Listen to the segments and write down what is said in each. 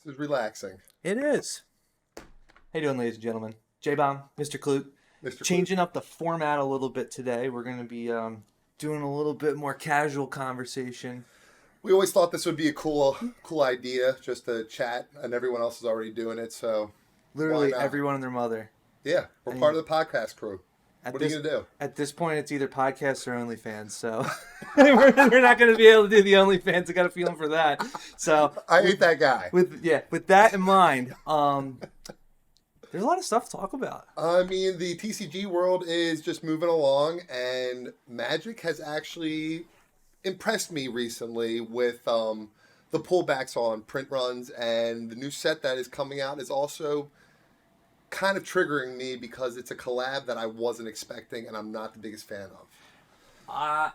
is relaxing. It is. How you doing, ladies and gentlemen? J-Bomb, Mr. Clute. Mr. Changing up the format a little bit today. We're going to be doing a little bit more casual conversation. We always thought this would be a cool idea, just to chat, and everyone else is already doing it, so Literally why not? everyone and their mother. Yeah, we're part of the podcast crew. What are you going to do? At this point, it's either podcasts or OnlyFans, so we're not going to be able to do the OnlyFans. I got a feeling for that. So I hate that guy. With that in mind, there's a lot of stuff to talk about. I mean, the TCG world is just moving along, and Magic has actually impressed me recently with the pullbacks on print runs, and the new set that is coming out is also kind of triggering me because it's a collab that I wasn't expecting, and I'm not the biggest fan of.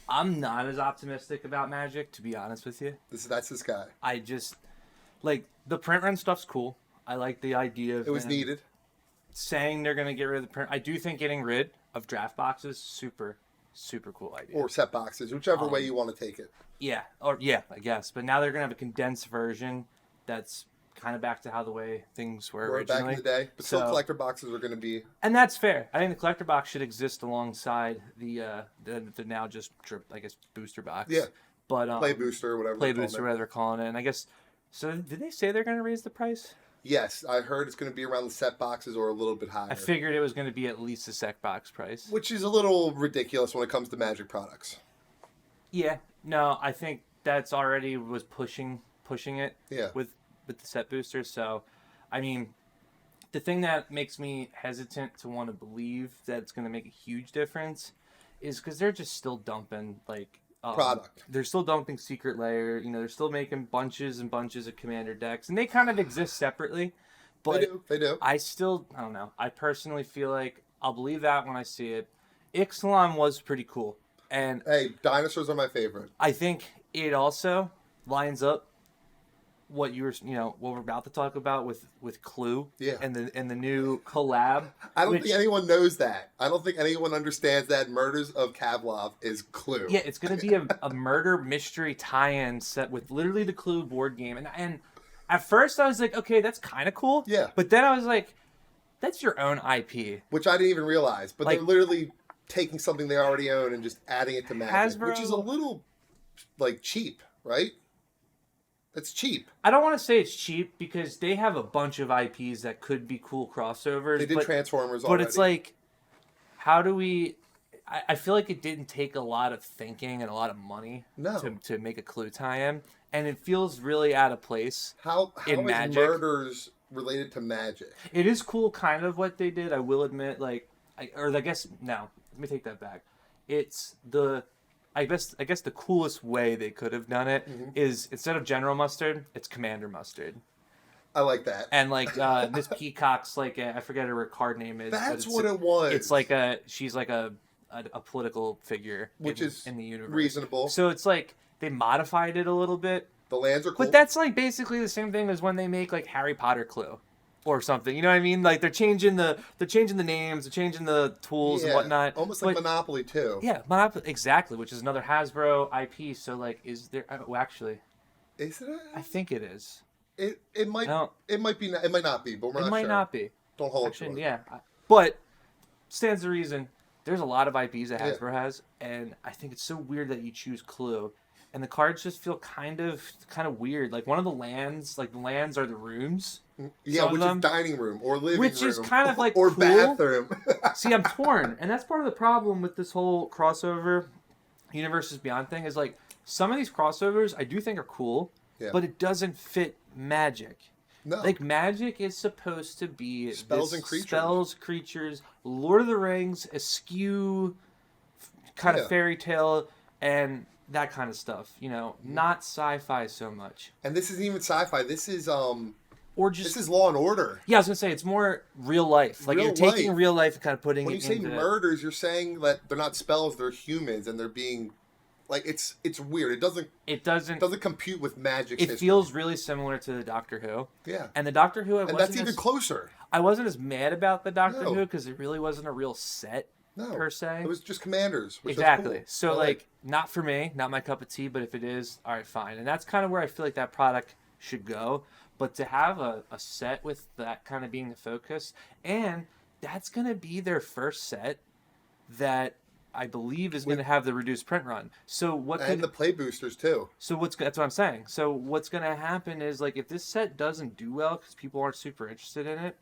I'm not as optimistic about Magic, to be honest with you. That's this guy. I just like the print run stuff's cool. I like the idea of it was needed. Saying they're going to get rid of the print. I do think getting rid of draft boxes super cool idea. Or set boxes, whichever way you want to take it. Yeah, I guess. But now they're going to have a condensed version that's kind of back to how the way things were originally. Back in the day. But still collector boxes are going to be... And that's fair. I think the collector box should exist alongside the now just, I guess, booster box. Yeah. But, play booster or whatever. Whatever they're calling it. And I guess... So did they say they're going to raise the price? Yes, I heard it's going to be around the set boxes or a little bit higher. I figured it was going to be at least a set box price. Which is a little ridiculous when it comes to Magic products. Yeah. No, I think that's already was pushing it with the set boosters. So, I mean, the thing that makes me hesitant to want to believe that it's going to make a huge difference is because they're just still dumping, like... product. They're still dumping Secret Lair. You know, they're still making bunches and bunches of Commander decks, and they kind of exist separately. But they do. I don't know. I personally feel like I'll believe that when I see it. Ixalan was pretty cool, and hey, dinosaurs are my favorite. I think it also lines up what what we're about to talk about with Clue, and the new collab. I don't think anyone knows that. I don't think anyone understands that Murders of Kavlov is Clue. Yeah, it's going to be a murder mystery tie-in set with literally the Clue board game, and at first I was like, okay, that's kind of cool. Yeah, but then I was like, that's your own IP, which I didn't even realize. But they're literally taking something they already own and just adding it to Magic, which is a little cheap, right? It's cheap. I don't want to say it's cheap because they have a bunch of IPs that could be cool crossovers. They did Transformers already. But it's like, how do we... I feel like it didn't take a lot of thinking and a lot of money to make a Clue tie-in. And it feels really out of place how in is Magic. Murders related to Magic? It is cool kind of what they did, I will admit. Let me take that back. It's the... I guess the coolest way they could have done it is instead of General Mustard, it's Commander Mustard. I like that. And Miss Peacock's I forget her card name is. That's what it was. It's she's like a political figure, which is in the universe. Reasonable. So it's like they modified it a little bit. The lands are cool. But that's basically the same thing as when they make Harry Potter Clue. Or something, you know what I mean? They're changing the names, they're changing the tools and whatnot. Almost like Monopoly too. Yeah, Monopoly exactly, which is another Hasbro IP. So is there? Actually, is it? I think it is. It might be. It might not be. But we're not sure. It might not be. Don't hold it. Yeah, but stands to reason. There's a lot of IPs that Hasbro has, and I think it's so weird that you choose Clue. And the cards just feel kind of weird. One of the lands, the lands are the rooms. Yeah, which is dining room or living room. Which is kind of or cool. bathroom. See, I'm torn. And that's part of the problem with this whole crossover Universes Beyond thing is some of these crossovers I do think are cool, but it doesn't fit Magic. No. Magic is supposed to be spells and creatures. Spells, creatures, Lord of the Rings, esk kind of fairy tale, and that kind of stuff, not sci-fi so much. And this isn't even sci-fi. This is this is Law and Order. Yeah, I was gonna say it's more real life. You're taking real life and kind of putting when it you say murders, you're saying that they're not spells, they're humans, and they're being it's weird. It doesn't compute with Magic. It feels really similar to the Doctor Who. Yeah, and the Doctor Who, that's even closer. I wasn't as mad about the Doctor Who because it really wasn't a real set. No, per se. It was just commanders. Which exactly. Cool. So not for me, not my cup of tea, but if it is, all right, fine. And that's kind of where I feel like that product should go. But to have a set with that kind of being the focus, and that's going to be their first set that I believe is going to have the reduced print run. So what and the play boosters too. So that's what I'm saying. So what's going to happen is like if this set doesn't do well because people aren't super interested in it,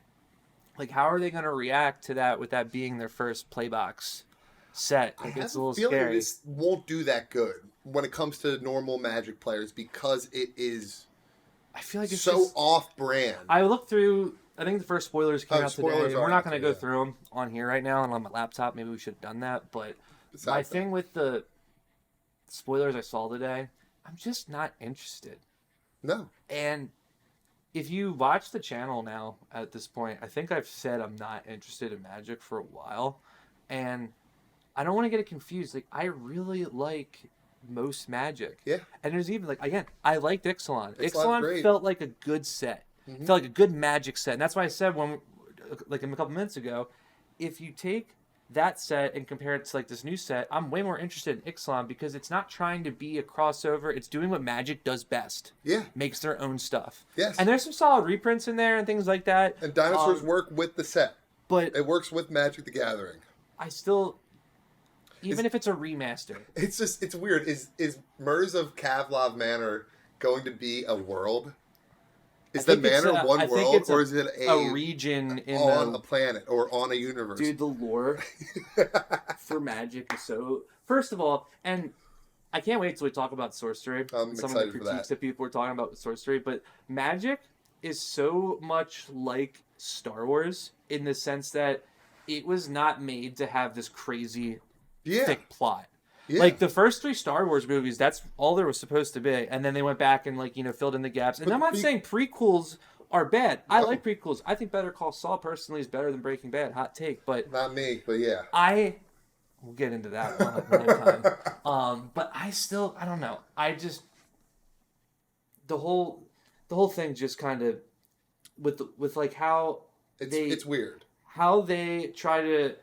like how are they going to react to that with that being their first play box set? Like, it's a little scary. This won't do that good when it comes to normal Magic players because it is. I feel like it's so just off-brand. I looked through. I think the first spoilers came out today. We're not going to go through them on here right now and on my laptop. Maybe we should have done that. But my thing with the spoilers I saw today, I'm just not interested. No. And if you watch the channel now at this point, I think I've said I'm not interested in Magic for a while. And I don't want to get it confused. Like, I really like most Magic. Yeah. And there's even, like, again, I liked Ixalan. Ixalan felt like a good set. Mm-hmm. Felt like a good Magic set. And that's why I said, like a couple minutes ago, if you take that set and compare it to like this new set, I'm way more interested in Ixalan because it's not trying to be a crossover. It's doing what Magic does best. Yeah. Makes their own stuff. Yes. And there's some solid reprints in there and things like that. And dinosaurs work with the set. But it works with Magic the Gathering. I still, even if it's a remaster. It's weird. Is Murs of Kavlov Manor going to be a world? Is the manor one world, or is it a region on a planet or on a universe? Dude, the lore for Magic is so. First of all, and I can't wait till we talk about sorcery. I'm some excited of the for critiques that people were talking about with sorcery, but Magic is so much like Star Wars in the sense that it was not made to have this crazy thick plot. Yeah. Like the first 3 Star Wars movies, that's all there was supposed to be, and then they went back and filled in the gaps. And I'm not saying prequels are bad. No. I like prequels. I think Better Call Saul personally is better than Breaking Bad. Hot take, but not me. But yeah, we'll get into that another time. But I don't know. I just the whole thing just kind of with like how it's weird how they try to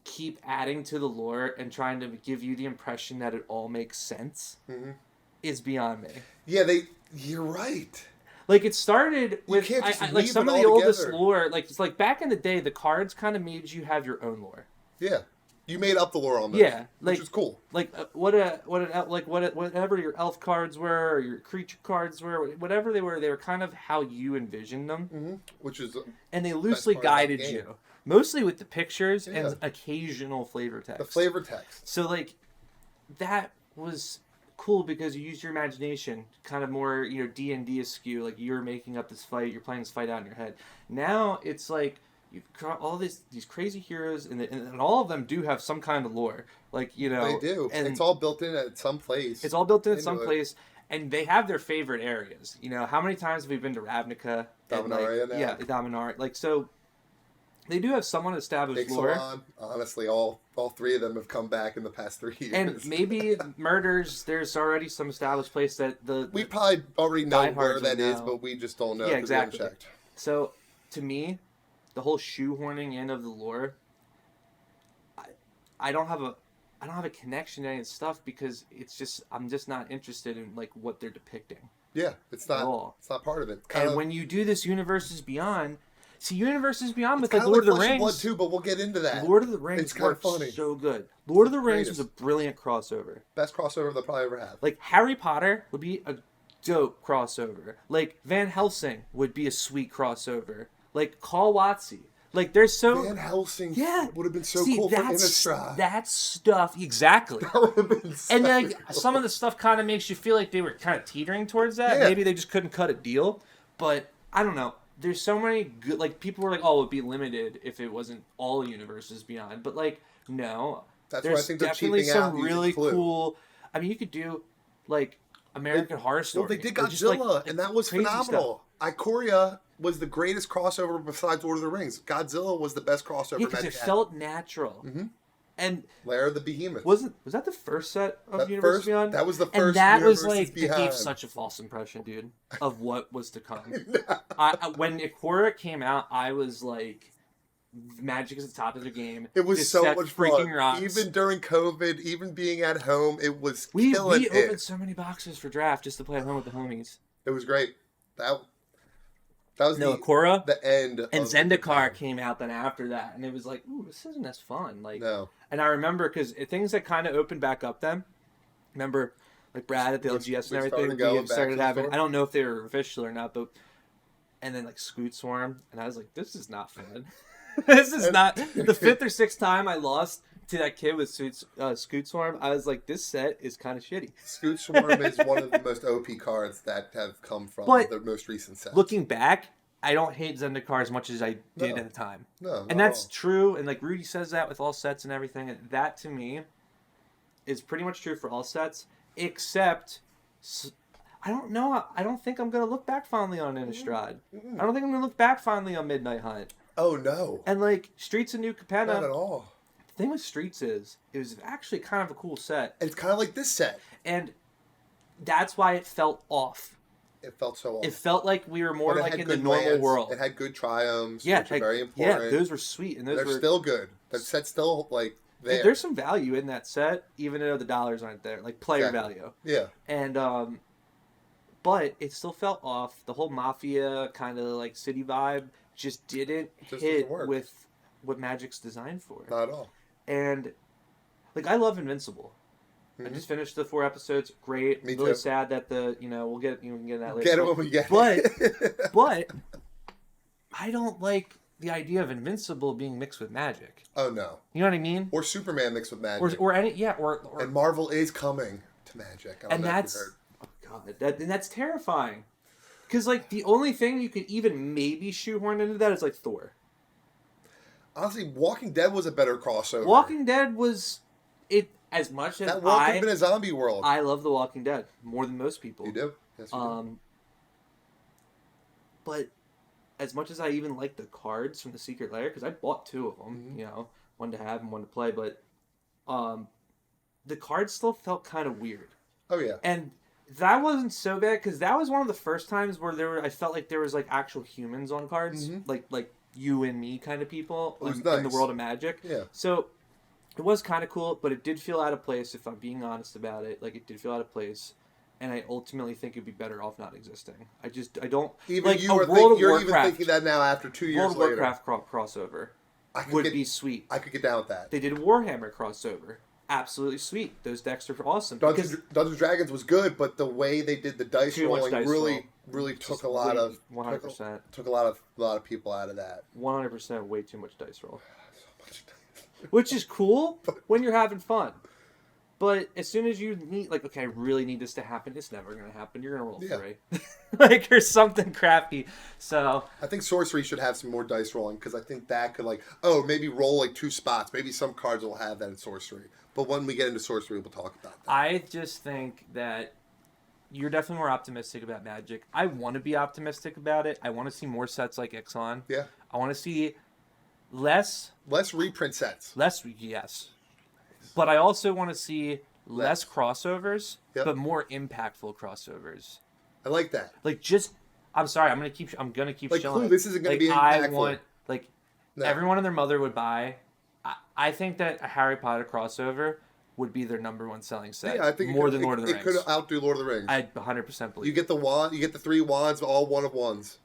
keep adding to the lore and trying to give you the impression that it all makes sense is beyond me. Yeah, you're right. Like it started with like some of the oldest lore, like it's like back in the day, the cards kind of made you have your own lore. Yeah, you made up the lore on those. Yeah, which is cool. Like whatever your elf cards were, or your creature cards were, whatever they were kind of how you envisioned them. Which is and they loosely guided you. Mostly with the pictures and occasional flavor text. The flavor text. So, like, that was cool because you used your imagination, kind of more, D&D askew. Like, you're making up this fight, you're playing this fight out in your head. Now, it's like, you've got all these crazy heroes, and all of them do have some kind of lore. Like, They do. And it's all built in at some place. It's all built in at some place. And they have their favorite areas. How many times have we been to Ravnica? Dominaria now. Yeah, Dominaria. Like, so... They do have somewhat established lore. Honestly, all 3 of them have come back in the past 3 years. And maybe Murders, there's already some established place that we probably already know where that is, but we just don't know. Yeah, exactly. So, to me, the whole shoehorning in of the lore, I don't have a connection to any of the stuff because I'm just not interested in like what they're depicting. Yeah, it's not. It's not part of it. When you do this Universes Beyond. See, Universes Beyond with like Lord of the Rings. Blood too, but we'll get into that. Lord of the Rings works so good. Lord of the Rings was a brilliant crossover. Best crossover they'll probably ever have. Like Harry Potter would be a dope crossover. Like Van Helsing would be a sweet crossover. Like Call Watsy. Like there's Van Helsing would have been so cool for Innistrad. That stuff exactly. That would have been so and like some of the stuff kind of makes you feel like they were kind of teetering towards that. Yeah. Maybe they just couldn't cut a deal. But I don't know. There's so many good, like, people were like, oh, it would be limited if it wasn't all Universes Beyond. But, like, no. There's definitely some really cool, I mean, you could do, like, American Horror Story. Well, they did Godzilla, and that was phenomenal. Ikoria was the greatest crossover besides Lord of the Rings. Godzilla was the best crossover. Yeah, because it felt natural. Mm-hmm. And Lair of the Behemoth. Was that the first set of Universes Beyond? That was the first. And that was like it gave such a false impression, dude, of what was to come. When Ikoria came out, I was like, Magic is the top of the game. It was so much fun. Rocks. Even during COVID, even being at home, it was killing it. We opened so many boxes for draft just to play at home with the homies. It was great. That was Akora, the end. And Zendikar came out then after that, and it was like, ooh, this isn't as fun. Like, no. And I remember because things that kind of opened back up then. Remember, like Brad at the LGS and everything, we started having. I don't know if they were official or not, but and then like Scoot Swarm, and I was like, this is not fun. This is not the 5th or 6th time I lost to that kid with Scoot Swarm. I was like, this set is kind of shitty. Scoot Swarm is one of the most OP cards that have come from the most recent set. Looking back, I don't hate Zendikar as much as I did at the time. No, and that's true. And like Rudy says that with all sets and everything. And that to me is pretty much true for all sets, except I don't know. I don't think I'm gonna look back fondly on Innistrad. I don't think I'm gonna look back fondly on Midnight Hunt. Oh no! And like Streets of New Capenna. Not at all. The thing with Streets is it was actually kind of a cool set. It's kind of like this set, and that's why it felt off. It felt so off. It felt like we were more like in the normal world. It had good triumphs, which are very important. Yeah, those were sweet, and they're still good. That set's still like there. There's some value in that set, even though the dollars aren't there, like player value. Yeah. And but it still felt off. The whole Mafia kind of like city vibe just didn't hit with what Magic's designed for. Not at all. And like I love Invincible. I just finished the 4 episodes. Great. Me really too. sad that we can get that later. Get it when we get it. But I don't like the idea of Invincible being mixed with Magic. Oh no. You know what I mean? Or Superman mixed with Magic. Or and Marvel is coming to Magic. I don't know if you heard. Oh god, that's terrifying. Because like the only thing you could even maybe shoehorn into that is like Thor. Honestly, Walking Dead was a better crossover. Walking Dead was it as much as that world could have been a zombie world. I love The Walking Dead more than most people. You do? Yes, you do. But as much as I even like the cards from the Secret Lair, because I bought 2 of them, one to have and one to play, but the cards still felt kind of weird. Oh yeah. And that wasn't so bad because that was one of the first times where I felt like there was like actual humans on cards, like you and me kind of people in the world of Magic. Yeah. So it was kind of cool, but it did feel out of place if I'm being honest about it. Like it did feel out of place. And I ultimately think it'd be better off not existing. I don't even like you're even thinking that now after 2 years later. World of Warcraft crossover would be sweet. I could get down with that. They did a Warhammer crossover. Absolutely sweet. Those decks are awesome. Dungeons & Dragons was good, but the way they did the dice rolling really took a lot of 100% took a lot of people out of that. 100% way too much dice roll. So much dice. Which is cool when you're having fun. But as soon as you need, like, okay, I really need this to happen, it's never going to happen. You're going to roll 3. Like, or something crappy. So I think Sorcery should have some more dice rolling, because I think that could, maybe roll, 2 spots. Maybe some cards will have that in Sorcery. But when we get into Sorcery, we'll talk about that. I just think that you're definitely more optimistic about Magic. I want to be optimistic about it. I want to see more sets like Ixalan. Yeah. I want to see less reprint sets. Yes. But I also want to see less crossovers, but more impactful crossovers. I like that. I'm sorry, I'm gonna keep like showing. Clue, this isn't gonna be impactful. I want everyone and their mother would buy. I think that a Harry Potter crossover would be their number 1 selling set. Yeah, I think more than Lord of the Rings. It could outdo Lord of the Rings. I 100% believe. You get the wand. You get the 3 wands, all 1 of 1s.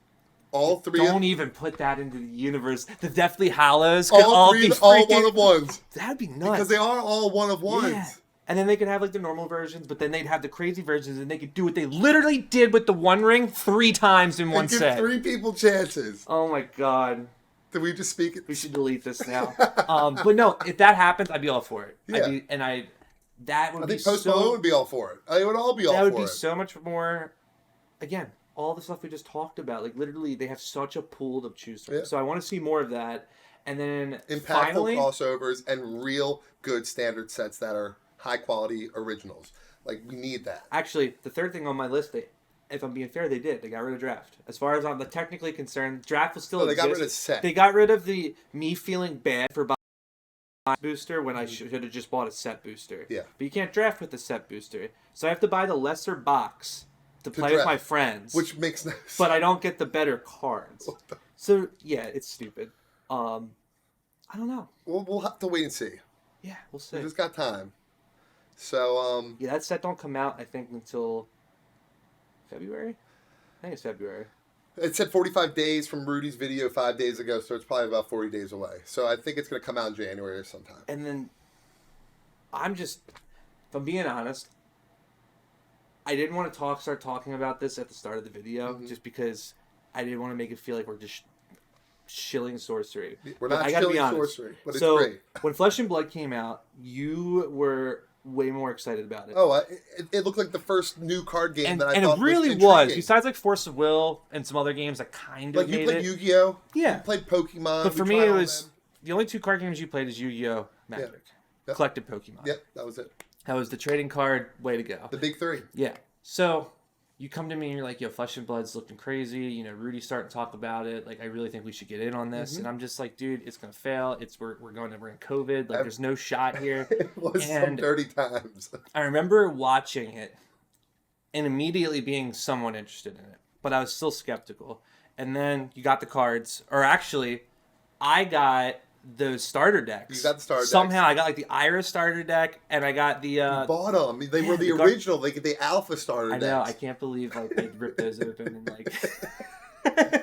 All 3. Don't even put that into the universe. The Deathly Hallows could all 1 of 1s. That'd be nuts. Because they are all 1 of 1s. Yeah. And then they could have the normal versions, but then they'd have the crazy versions, and they could do what they literally did with the One Ring 3 times in one set. Give 3 people chances. Oh my god. Did we just speak it? We should delete this now. But no, if that happens, I'd be all for it. Yeah. I think Post Malone would be all for it. I would all be all for it. That would be so much more. Again, all the stuff we just talked about, literally, they have such a pool to choose from. Yeah. So I want to see more of that, and then impactful crossovers and real good standard sets that are high quality originals. We need that. Actually, the third thing on my list, if I'm being fair, they did. They got rid of draft. As far as I'm technically concerned, draft was still. They got rid of set. They got rid of me feeling bad for buying a booster when I should have just bought a set booster. Yeah. But you can't draft with the set booster, so I have to buy the lesser box to play with my friends, which makes no sense. But I don't get the better cards. So yeah, it's stupid. I don't know. We'll have to wait and see. Yeah, we'll see. We just got time. So yeah, that set don't come out I think until February. I think it's February. It said 45 days from Rudy's video 5 days ago, so it's probably about 40 days away. So I think it's going to come out in January or sometime. And then if I'm being honest, I didn't want to start talking about this at the start of the video, just because I didn't want to make it feel like we're just shilling sorcery. We're not shilling sorcery, but it's great. When Flesh and Blood came out, you were way more excited about it. Oh, it looked like the first new card game that I thought was And it really was. Besides like Force of Will and some other games that kind of like you played Yu-Gi-Oh? Yeah. You played Pokemon. But for me, it was the only 2 card games you played is Yu-Gi-Oh! Magic. Yep. Collected Pokemon. Yep, that was it. That was the trading card. Way to go. The big 3. Yeah. So you come to me and you're like, yo, Flesh and Blood's looking crazy. You know, Rudy's starting to talk about it. Like, I really think we should get in on this. And I'm just like, dude, it's going to fail. We're in COVID. Like, there's no shot here. It was some dirty times. I remember watching it and immediately being somewhat interested in it. But I was still skeptical. And then you got the cards. Or actually, I got those starter decks. You got the starter decks. Somehow I got like the Iris starter deck, and I got the... you bought them. They were the original, like the alpha starter decks. I know. I can't believe like they ripped those open and like...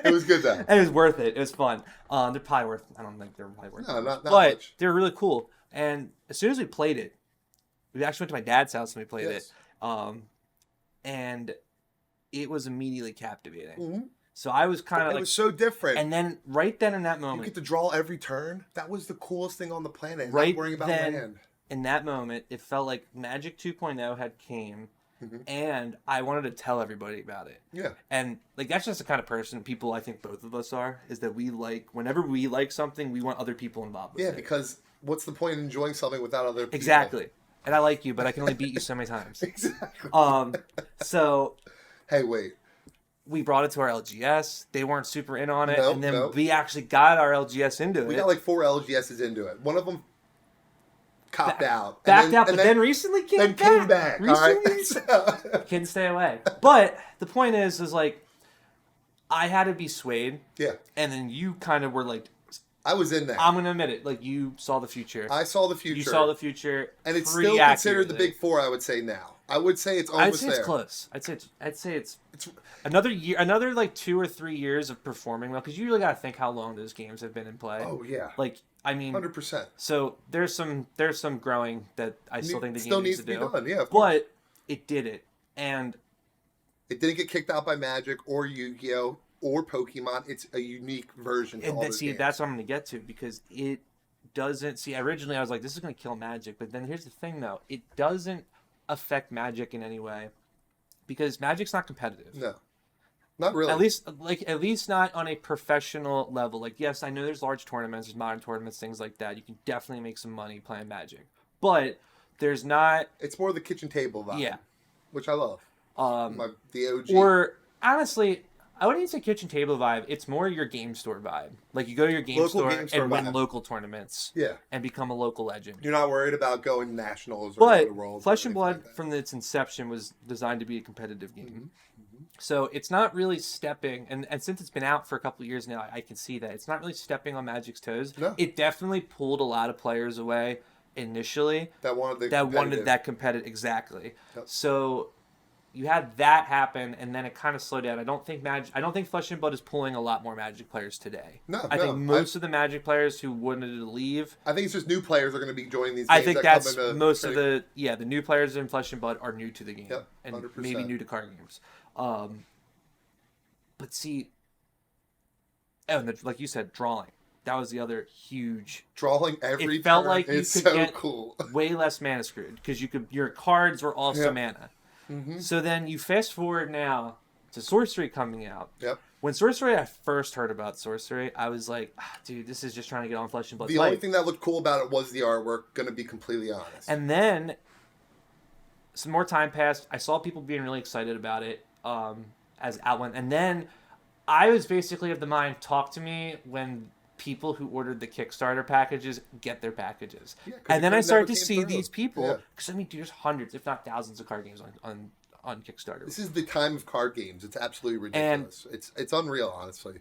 It was good though. It was worth it. It was fun. They're probably worth... I don't think they're probably worth no, it. not but much. They were really cool. And as soon as we played it, we actually went to my dad's house and we played it. And it was immediately captivating. Mm-hmm. So I was kind of like... It was so different. And then right then in that moment... You get to draw every turn. That was the coolest thing on the planet. Right not worrying about land. In that moment, it felt like Magic 2.0 had came, and I wanted to tell everybody about it. Yeah. And like that's just the kind of person people I think both of us are, is that we like, whenever we like something, we want other people involved with it. Yeah, because what's the point in enjoying something without other people? Exactly. And I like you, but I can only beat you so many times. Exactly. So... Hey, wait. We brought it to our LGS. They weren't super in on it. Nope, and then we actually got our LGS into it. We got like 4 LGSs into it. One of them copped out. Backed out, but then recently came back. Recently, all right? Couldn't stay away. But the point is like, I had to be swayed. Yeah. And then you kind of were like... I was in there. I'm going to admit it. Like, you saw the future. I saw the future. You saw the future. And it's still considered the big 4, I would say now. I would say it's almost there. I'd say it's close. I'd say it's another year, another like 2 or 3 years of performing well, because you really got to think how long those games have been in play. Oh yeah. Like, I mean, 100%. So there's some growing that I still think the game needs to do. Be done. Yeah, of course. But it did it, and it didn't get kicked out by Magic or Yu-Gi-Oh or Pokemon. It's a unique version. And that's what I'm going to get to, because it doesn't. See, originally I was like, this is going to kill Magic, but then here's the thing, though, it doesn't affect Magic in any way, because Magic's not competitive. No, not really. At least not on a professional level. Like, yes, I know there's large tournaments, there's modern tournaments, things like that. You can definitely make some money playing Magic, but there's not. It's more the kitchen table vibe. Yeah, which I love. The OG. Or honestly, I wouldn't even say kitchen table vibe. It's more your game store vibe. Like, you go to your game store and win local tournaments. Yeah. And become a local legend. You're not worried about going nationals or going to worlds. Flesh and Blood, from its inception, was designed to be a competitive game. Mm-hmm. So it's not really stepping, and since it's been out for a couple of years now, I can see that. It's not really stepping on Magic's toes. No. It definitely pulled a lot of players away initially. That wanted that competitive. Exactly. Yep. So... you had that happen, and then it kind of slowed down. I don't think Flesh and Blood is pulling a lot more Magic players today. I think most of the Magic players who wanted to leave... I think it's just new players are going to be joining these games. I think that's most of the new players in Flesh and Blood are new to the game. Yep, 100%. And maybe new to card games. But see... like you said, drawing. That was the other huge... Drawing every It felt turn like you is could so get cool. way less mana screwed, because your cards were also mana. Mm-hmm. So then you fast forward now to Sorcery coming out. Yep. When I first heard about Sorcery, I was like, dude, this is just trying to get on Flesh and Blood. The only thing that looked cool about it was the artwork, gonna be completely honest. And then some more time passed. I saw people being really excited about it as outwent. And then I was basically of the mind, talk to me when people who ordered the Kickstarter packages get their packages. Yeah, and then I started to see these people, because I mean, dude, there's hundreds, if not thousands of card games on Kickstarter. This is the time of card games. It's absolutely ridiculous. And it's unreal, honestly.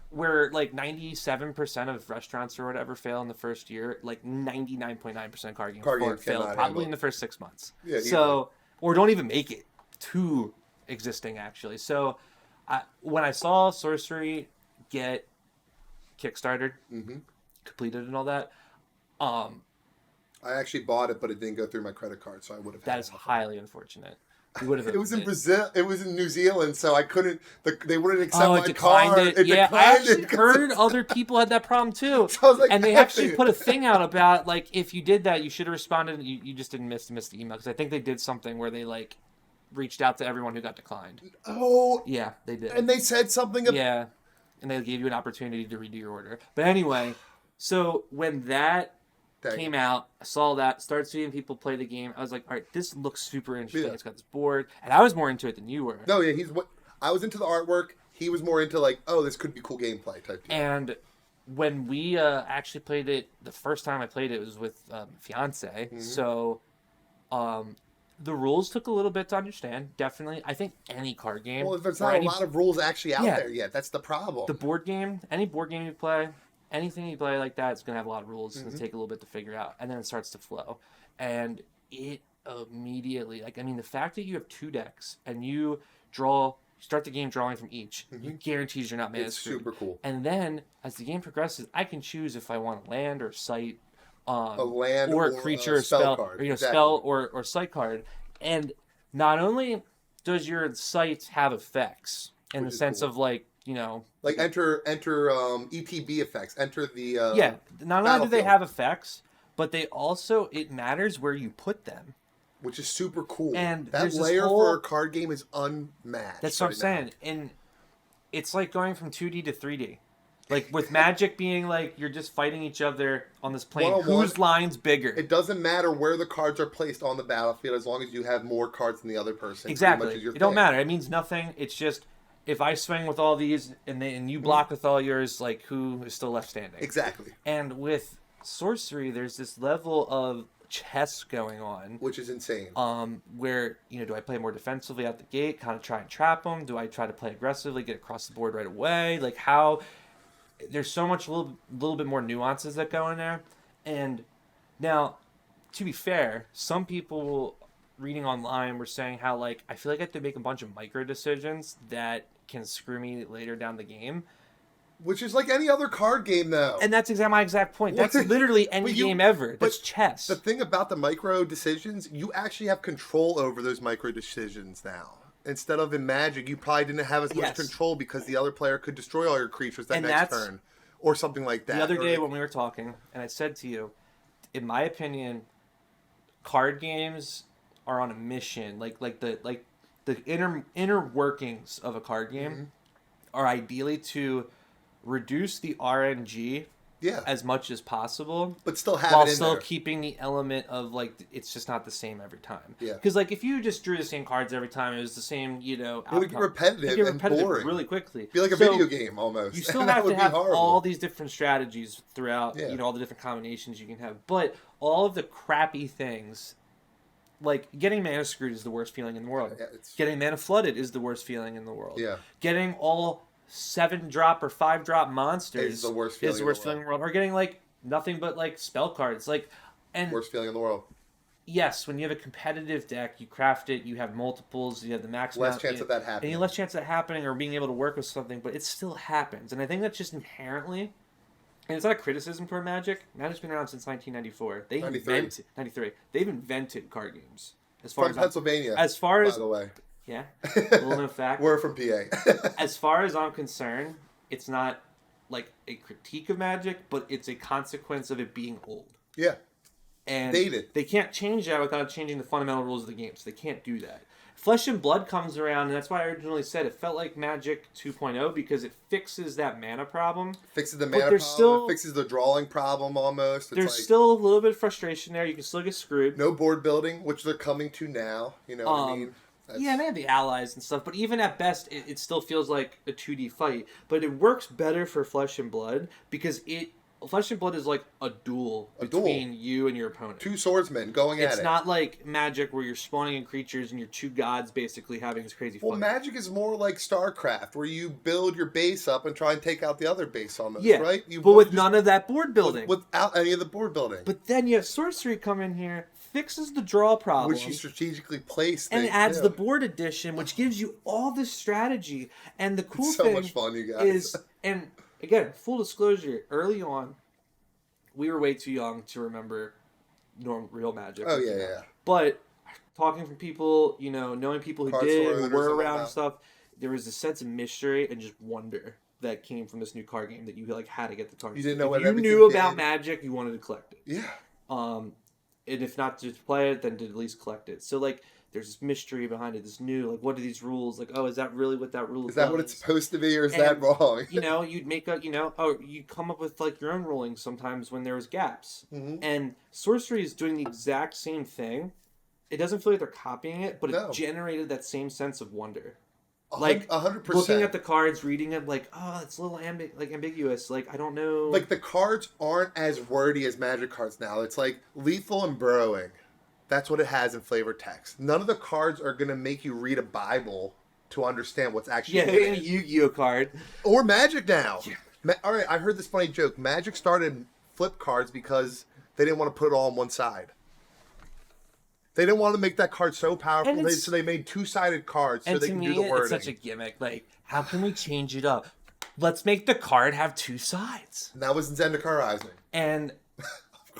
Where like 97% of restaurants or whatever fail in the first year, like 99.9% card games fail probably in the first 6 months. Yeah, or don't even make it to existing, actually. So when I saw Sorcery get Kickstarted, completed and all that, I actually bought it, but it didn't go through my credit card, so I would have. That is highly unfortunate. It was in Brazil. It was in New Zealand, so I couldn't. They wouldn't accept my card. It yeah, I actually heard it's... other people had that problem too. So I was like, and they actually put a thing out about like if you did that, you should have responded. You just didn't miss the email because I think they did something where they like reached out to everyone who got declined. Oh, yeah, they did. And they said something. Yeah, and they gave you an opportunity to redo your order. But anyway, so when that came out, I saw that, started seeing people play the game. I was like, all right, this looks super interesting. Yeah. It's got this board, and I was more into it than you were. No, yeah, I was into the artwork. He was more into like, oh, this could be cool gameplay type deal. And when we actually played it, the first time I played it was with fiance. So the rules took a little bit to understand. Definitely, I think any card game. Well, there's not a lot of rules actually out there yet. That's the problem. The board game, any board game you play. Anything you play like that, it's going to have a lot of rules. It's going to take a little bit to figure out. And then it starts to flow. And it immediately, the fact that you have 2 decks and you start the game drawing from each, you guarantees you're not mana screwed. It's super cool. And then, as the game progresses, I can choose if I want a land or site, a land or a creature, or spell, card. Or, spell or site card. And not only does your site have effects in the sense of like enter ETB effects. Enter the not only do they have effects, but they also it matters where you put them, which is super cool. And that layer for a card game is unmatched. That's what I'm saying, and it's like going from 2D to 3D. Like with Magic being like you're just fighting each other on this plane. One-on-one, whose line's bigger? It doesn't matter where the cards are placed on the battlefield as long as you have more cards than the other person. Exactly. It don't matter. It means nothing. It's just. If I swing with all these and you block with all yours, like who is still left standing? Exactly. And with Sorcery, there's this level of chess going on, which is insane. Where do I play more defensively out the gate, kind of try and trap them? Do I try to play aggressively, get across the board right away? Like how there's so much little bit more nuances that go in there. And now, to be fair, some people reading online were saying how like I feel like I have to make a bunch of micro decisions that can screw me later down the game. Which is like any other card game, though. And that's my exact point. That's literally any game ever. That's chess. The thing about the micro decisions, you actually have control over those micro decisions now. Instead of in Magic, you probably didn't have as much control because the other player could destroy all your creatures next turn. Or something like that. The other day when we were talking, and I said to you, in my opinion, card games are on a mission. The inner workings of a card game are ideally to reduce the RNG as much as possible, but still have while it in still there. Keeping the element of like it's just not the same every time. Yeah, because like if you just drew the same cards every time, it was the same. It would get repetitive and boring really quickly. It'd be like a video game almost. You still have to have all these different strategies throughout. All the different combinations you can have, but all of the crappy things. Like, getting mana screwed is the worst feeling in the world. Yeah, getting mana flooded is the worst feeling in the world. Yeah. Getting all 7-drop or 5-drop monsters is the worst feeling in the world. Or getting, like, nothing but, like, spell cards. Worst feeling in the world. Yes, when you have a competitive deck, you craft it, you have multiples, you have the max less chance of that happening. And you have less chance of that happening or being able to work with something, but it still happens. And I think that's just inherently... And it's not a criticism toward Magic. Magic's been around since 1994. 93. They've invented card games. From Pennsylvania, by the way. Yeah. A little known fact. We're from PA. As far as I'm concerned, it's not like a critique of Magic, but it's a consequence of it being old. Yeah. And dated. They can't change that without changing the fundamental rules of the game, so they can't do that. Flesh and Blood comes around, and that's why I originally said it felt like Magic 2.0 because it fixes that mana problem. Fixes the mana problem. It fixes the drawing problem almost. There's still a little bit of frustration there. You can still get screwed. No board building, which they're coming to now. You know what I mean? Yeah, and they have the allies and stuff, but even at best, it still feels like a 2D fight. But it works better for Flesh and Blood because Flesh and Blood is like a duel between you and your opponent. Two swordsmen going at it. It's not like Magic where you're spawning in creatures and you're two gods basically having this crazy fight. Well, Magic is more like StarCraft where you build your base up and try and take out the other base on those, right? But with none of that board building. Without any of the board building. But then you have Sorcery come in here, fixes the draw problem, which you strategically place, and it adds the board edition, which gives you all this strategy. And the cool so thing much fun, you guys. is, and again, full disclosure, early on, we were way too young to remember real Magic. Oh yeah. But talking from people, knowing people who did, who were around and stuff, there was a sense of mystery and just wonder that came from this new card game that you had to get the cards. You didn't know if what you knew about Magic, you wanted to collect it. Yeah. And if not to play it, then to at least collect it. So there's this mystery behind it. This new what are these rules? Is that really what that rule is? Is that what it's supposed to be, or is that wrong? You'd make you come up with your own rulings sometimes when there's gaps. Mm-hmm. And Sorcery is doing the exact same thing. It doesn't feel like they're copying it, but it generated that same sense of wonder. 100%. Looking at the cards, reading it, it's a little ambiguous. I don't know. The cards aren't as wordy as Magic cards now. It's lethal and burrowing. That's what it has in flavor text. None of the cards are going to make you read a Bible to understand what's actually a Yu-Gi-Oh card. Or Magic now. Yeah. All right, I heard this funny joke. Magic started flip cards because they didn't want to put it all on one side. They didn't want to make that card so powerful, so they made two-sided cards so they can do the wording. It's such a gimmick. How can we change it up? Let's make the card have two sides. And that was Zendikar Rising. And,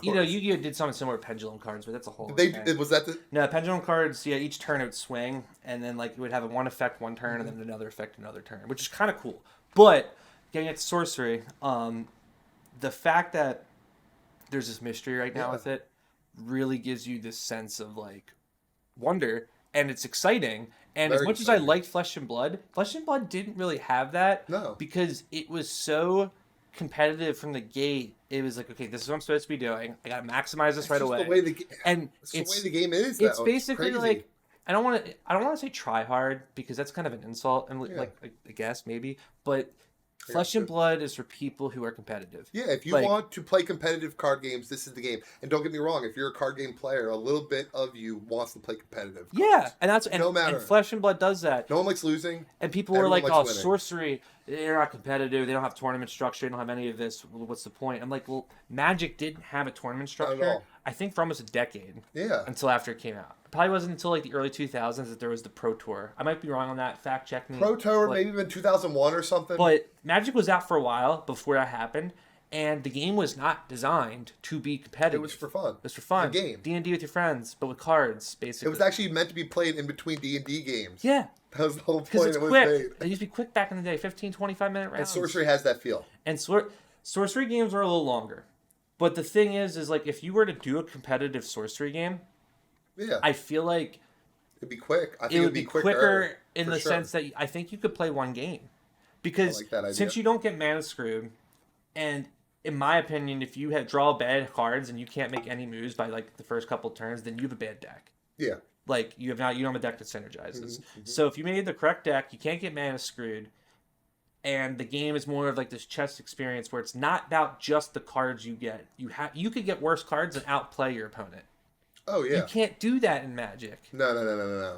Yu-Gi-Oh did something similar with pendulum cards, but that's a whole Was that the... No, pendulum cards, each turn it would swing, and then, it would have one effect one turn, and then another effect another turn, which is kind of cool. But, getting at Sorcery, the fact that there's this mystery right now with it, really gives you this sense of wonder, and it's exciting. And as much as I liked Flesh and Blood didn't really have that. No. Because it was so competitive from the gate. It was okay, this is what I'm supposed to be doing. I gotta maximize this right away. The way it's the way the game is. It's basically crazy. I don't want to say try hard because that's kind of an insult, and I guess maybe, but Flesh and Blood is for people who are competitive. Yeah, if you want to play competitive card games, this is the game. And don't get me wrong, if you're a card game player, a little bit of you wants to play competitive cards. Yeah, and no matter. And Flesh and Blood does that. No one likes losing. And people were like, "Oh, Sorcery, they're not competitive. They don't have tournament structure. They don't have any of this. What's the point?" I'm like, well, Magic didn't have a tournament structure. I think for almost a decade. Yeah. Until after it came out. It probably wasn't until the early 2000s that there was the Pro Tour. I might be wrong on that. Fact check me. Pro Tour, maybe even 2001 or something. But Magic was out for a while before that happened, and the game was not designed to be competitive. It was for fun. It was for fun. A game. D&D with your friends, but with cards, basically. It was actually meant to be played in between D&D games. Yeah. That was the whole point it was quick. It used to be quick back in the day, 15, 25-minute rounds. And Sorcery has that feel. And Sorcery games are a little longer. But the thing is if you were to do a competitive Sorcery game, I feel like it'd be quick. I think it would be quicker in the sense that I think you could play one game. Because since you don't get mana screwed, and in my opinion, if you draw bad cards and you can't make any moves by the first couple turns, then you have a bad deck. Yeah. You don't have a deck that synergizes. Mm-hmm. So if you made the correct deck, you can't get mana screwed. And the game is more of this chess experience where it's not about just the cards you get. You could get worse cards and outplay your opponent. Oh yeah. You can't do that in Magic. No.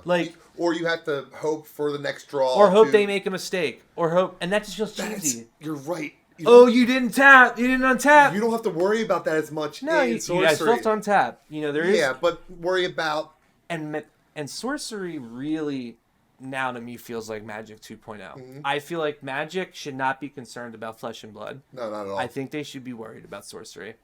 Or you have to hope for the next draw. Or hope they make a mistake. Or hope, and that just feels cheesy. You're right. You didn't tap. You didn't untap. You don't have to worry about that as much. No, you still have to untap. There is. Yeah, but worry about and Sorcery really. Now to me feels like Magic 2.0. Mm-hmm. I feel like Magic should not be concerned about Flesh and Blood. No, not at all. I think they should be worried about Sorcery.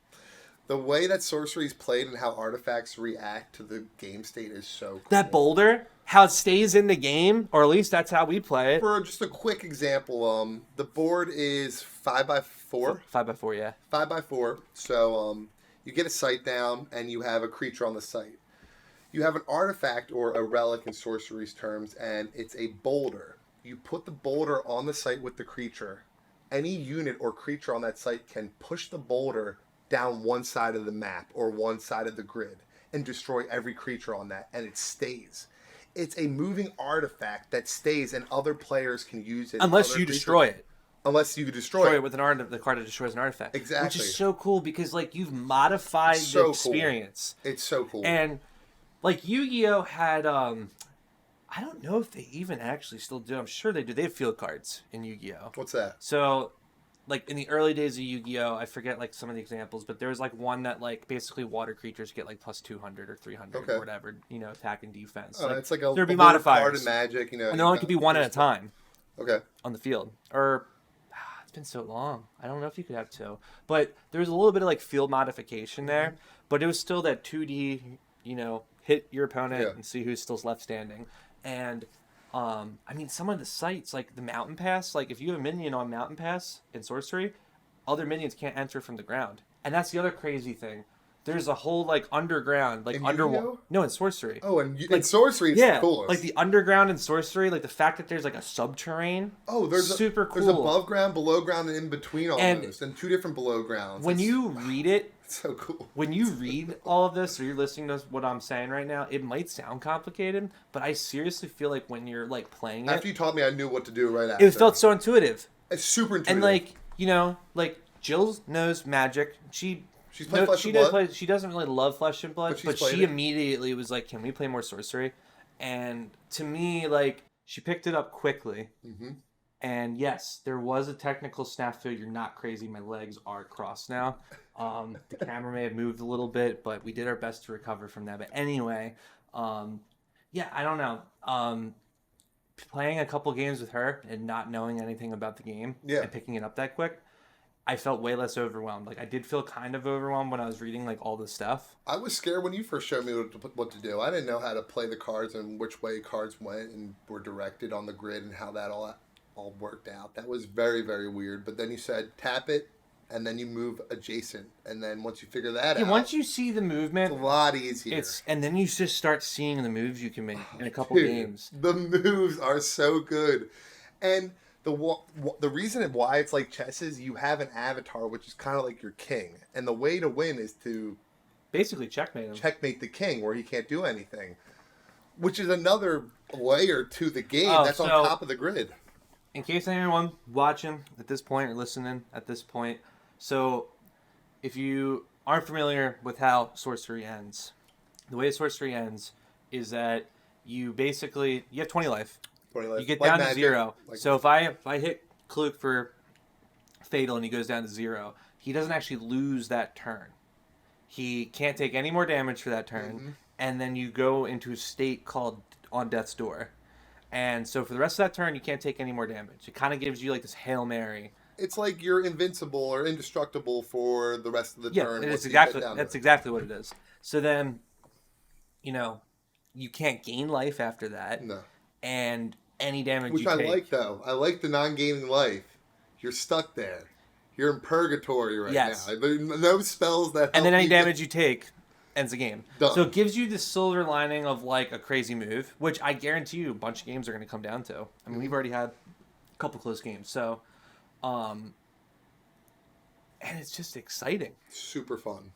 The way that Sorcery is played and how artifacts react to the game state is so cool. That boulder, how it stays in the game, or at least that's how we play it. For just a quick example, the board is 5x4. 5x4, yeah. 5x4. So you get a site down and you have a creature on the site. You have an artifact or a relic in Sorcery's terms, and it's a boulder. You put the boulder on the site with the creature. Any unit or creature on that site can push the boulder down one side of the map or one side of the grid and destroy every creature on that, and it stays. It's a moving artifact that stays, and other players can use it. Unless you destroy it. Unless you destroy it with the card that destroys an artifact. Exactly. Which is so cool because you've modified the experience. Cool. It's so cool. And Yu-Gi-Oh had I don't know if they even actually still do. I'm sure they do. They have field cards in Yu-Gi-Oh. What's that? So like in the early days of Yu-Gi-Oh, I forget like some of the examples, but there was like one that like basically water creatures get like plus 200 or 300 or whatever, attack and defense. Oh, like, it's like a there'd be card in modifiers, Magic, and there only could be one at a time. Okay. On the field, or it's been so long. I don't know if you could have two, but there was a little bit of like field modification there, but it was still that 2D, hit your opponent and see who's still left standing. And I mean, some of the sites like the Mountain Pass, like if you have a minion on Mountain Pass in Sorcery, other minions can't enter from the ground, and that's the other crazy thing. There's a whole like underground, like underwater. No, in Sorcery. Oh, and in Sorcery, it's coolest. Like the underground in Sorcery, like the fact that there's like a subterranean. Oh, there's super cool. There's above ground, below ground, and in between almost, and 2 different below grounds. When you read it, it's so cool. When you read all of this, or you're listening to what I'm saying right now, it might sound complicated, but I seriously feel like when you're like playing after you taught me, I knew what to do right after. It felt so intuitive. It's super intuitive. And like Jill knows Magic. She's played Flesh and Blood. She doesn't really love Flesh and Blood, but she immediately was like, "Can we play more Sorcery?" And to me, like, she picked it up quickly. Mm-hmm. And yes, there was a technical snafu. You're not crazy. My legs are crossed now. The camera may have moved a little bit, but we did our best to recover from that. But anyway, I don't know. Playing a couple games with her and not knowing anything about the game and picking it up that quick, I felt way less overwhelmed. Like, I did feel kind of overwhelmed when I was reading, like, all the stuff. I was scared when you first showed me what to do. I didn't know how to play the cards and which way cards went and were directed on the grid and how that all worked out. That was very, very weird. But then you said, tap it, and then you move adjacent. And then once you figure that out... once you see the movement... It's a lot easier. And then you just start seeing the moves you can make in a couple games. The moves are so good. And... The reason why it's like chess is you have an avatar, which is kind of like your king. And the way to win is to... basically checkmate him. Checkmate the king, where he can't do anything. Which is another layer to the game that's on top of the grid. In case anyone watching at this point or listening at this point, so if you aren't familiar with how Sorcery ends, the way Sorcery ends is that you have 20 life. You get down to 0. So if I hit Kluk for Fatal and he goes down to 0, he doesn't actually lose that turn. He can't take any more damage for that turn, and then you go into a state called On Death's Door. And so for the rest of that turn, you can't take any more damage. It kind of gives you like this Hail Mary. It's like you're invincible or indestructible for the rest of the turn. Yeah, that's exactly what it is. So then, you can't gain life after that. No. And any damage you take. Which I like, though. I like the non-gaining life. You're stuck there. You're in purgatory right now. There's no spells that help. And then any damage you take ends the game. Done. So it gives you the silver lining of like a crazy move, which I guarantee you a bunch of games are going to come down to. I mean, we've already had a couple close games. So, and it's just exciting. Super fun.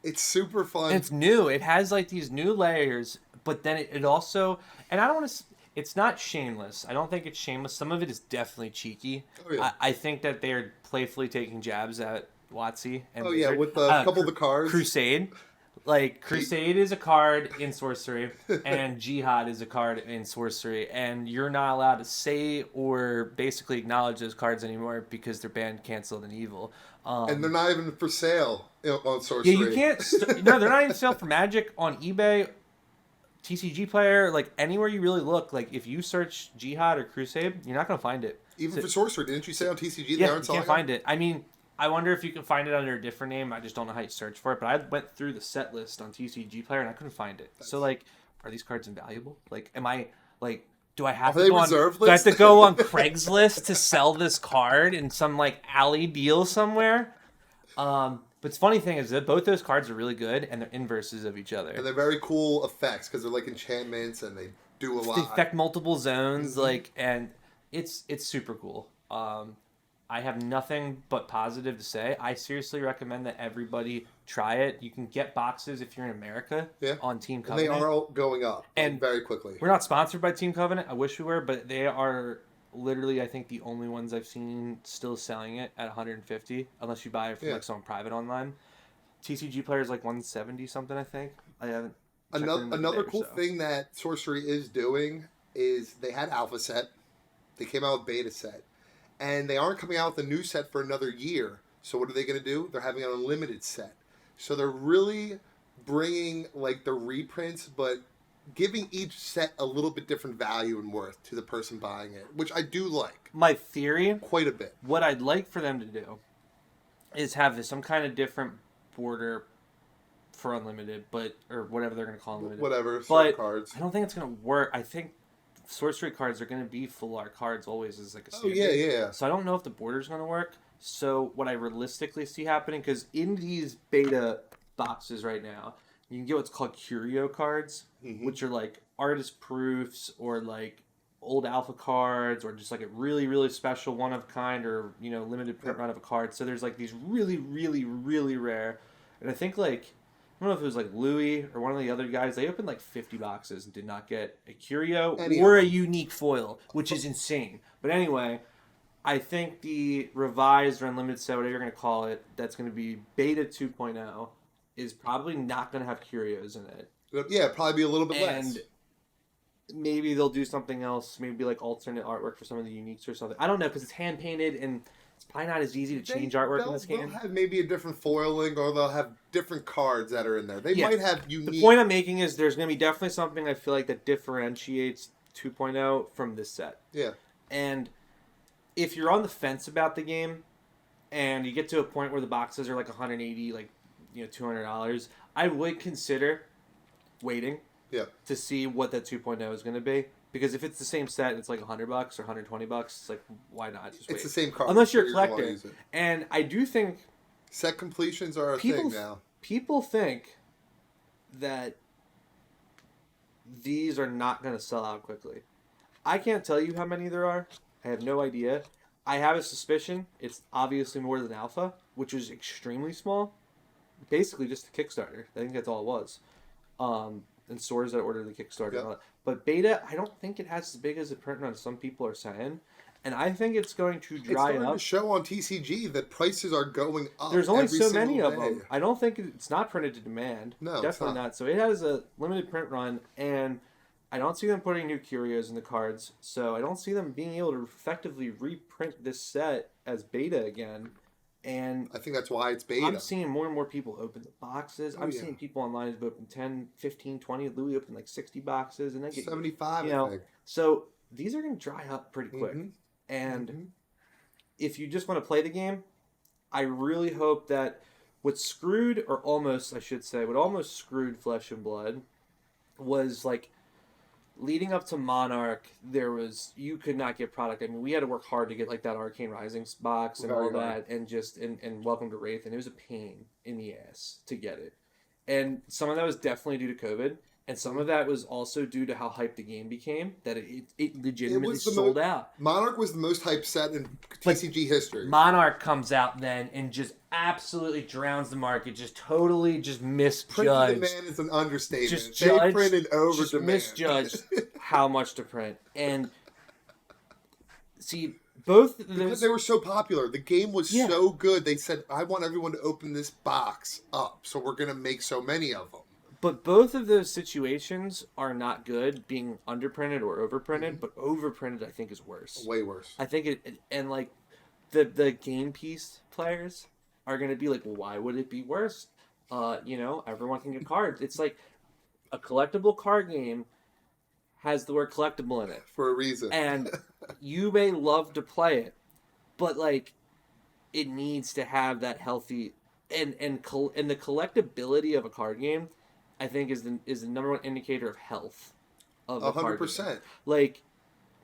It's super fun. And it's new. It has like these new layers, but then it also, and I don't want to... It's not shameless. I don't think it's shameless. Some of it is definitely cheeky. Oh, yeah. I think that they're playfully taking jabs at WotC and Wizard. With a couple of the cards. Crusade. Like, Crusade is a card in Sorcery, and Jihad is a card in Sorcery, and you're not allowed to say or basically acknowledge those cards anymore because they're banned, canceled, and evil. And they're not even for sale on Sorcery. Yeah, you can't... No, they're not even sale for Magic on eBay. TCG Player, like anywhere you really look, like if you search Jihad or Crusade, you're not going to find it. Even for Sorcery, didn't you say on TCG they aren't selling it? You can't find it. I mean, I wonder if you can find it under a different name. I just don't know how you search for it. But I went through the set list on TCG Player and I couldn't find it. So like, are these cards invaluable? Like, am I like, do I have to go on Craigslist to sell this card in some like alley deal somewhere? But the funny thing is that both those cards are really good, and they're inverses of each other. And they're very cool effects, because they're like enchantments, and they do a lot. They affect multiple zones, and it's super cool. I have nothing but positive to say. I seriously recommend that everybody try it. You can get boxes if you're in America on Team Covenant. And they are all going up very quickly. We're not sponsored by Team Covenant. I wish we were, but they are... literally, I think the only ones I've seen still selling it at $150, unless you buy it from like someone private online. TCG Player is like $170 something, I think. I haven't. Another cool thing that Sorcery is doing is they had Alpha Set, they came out with Beta Set, and they aren't coming out with a new set for another year. So what are they going to do? They're having an unlimited set. So they're really bringing like the reprints, but giving each set a little bit different value and worth to the person buying it, which I do like. My theory, quite a bit. What I'd like for them to do is have some kind of different border for unlimited, or whatever they're going to call unlimited. Whatever, but cards. I don't think it's going to work. I think sorcery cards are going to be full art cards always as like a standard. Oh, yeah. So I don't know if the border's going to work. So what I realistically see happening, because in these beta boxes right now, you can get what's called curio cards, which are like artist proofs or like old alpha cards or just like a really, really special one of kind or, limited print run of a card. So there's like these really, really, really rare. And I think like, I don't know if it was like Louis or one of the other guys, they opened like 50 boxes and did not get a curio or a unique foil, which is insane. But anyway, I think the revised or unlimited set, whatever you're going to call it, that's going to be beta 2.0, is probably not going to have curios in it. Yeah, probably be a little bit less. And maybe they'll do something else, maybe like alternate artwork for some of the uniques or something. I don't know, because it's hand painted and it's probably not as easy to change artwork in this game. They'll have maybe a different foiling, or they'll have different cards that are in there. They might have unique... The point I'm making is there's going to be definitely something I feel like that differentiates 2.0 from this set. Yeah. And if you're on the fence about the game, and you get to a point where the boxes are like $180, like $200, I would consider waiting. Yeah. To see what that 2.0 is going to be, because if it's the same set, and it's like $100 or $120. It's like, why not just wait? It's the same card, unless you're a collector. And I do think set completions are a thing now. People think that these are not going to sell out quickly. I can't tell you how many there are. I have no idea. I have a suspicion it's obviously more than Alpha, which is extremely small. Basically just a Kickstarter. I think that's all it was. And stores that order the Kickstarter. Yep. And all that. But beta, I don't think it has as big as a print run some people are saying. And I think it's going to dry up. It's to show on TCG that prices are going up. There's only so many of them. I don't think it's not printed to demand. No, definitely not. So it has a limited print run, and I don't see them putting new curios in the cards. So I don't see them being able to effectively reprint this set as beta again. And I think that's why it's beta. I'm seeing more and more people open the boxes. I'm seeing people online who've opened 10, 15, 20. Louis opened like 60 boxes. And then get 75, I think. So these are going to dry up pretty quick. And if you just want to play the game, I really hope that what screwed, or almost, I should say, what almost screwed Flesh and Blood was like leading up to Monarch, you could not get product. I mean, we had to work hard to get like that Arcane Risings box and all that, and just and Welcome to Wraith, and it was a pain in the ass to get it. And some of that was definitely due to COVID, and some of that was also due to how hyped the game became, that it legitimately sold out. Monarch was the most hyped set in TCG history. Monarch comes out then and just absolutely drowns the market, just totally just misjudged. Print demand is an understatement. They printed over demand. Misjudged how much to print. And see, both of those... Because they were so popular. The game was so good, they said, I want everyone to open this box up, so we're going to make so many of them. But both of those situations are not good, being underprinted or overprinted, but overprinted I think is worse. Way worse. I think and like the game piece players are going to be like, well, why would it be worse? Everyone can get cards. It's like a collectible card game has the word collectible in it. For a reason. And you may love to play it, but like it needs to have that healthy and the collectability of a card game, I think is the number one indicator of health of a card game. 100%. Like,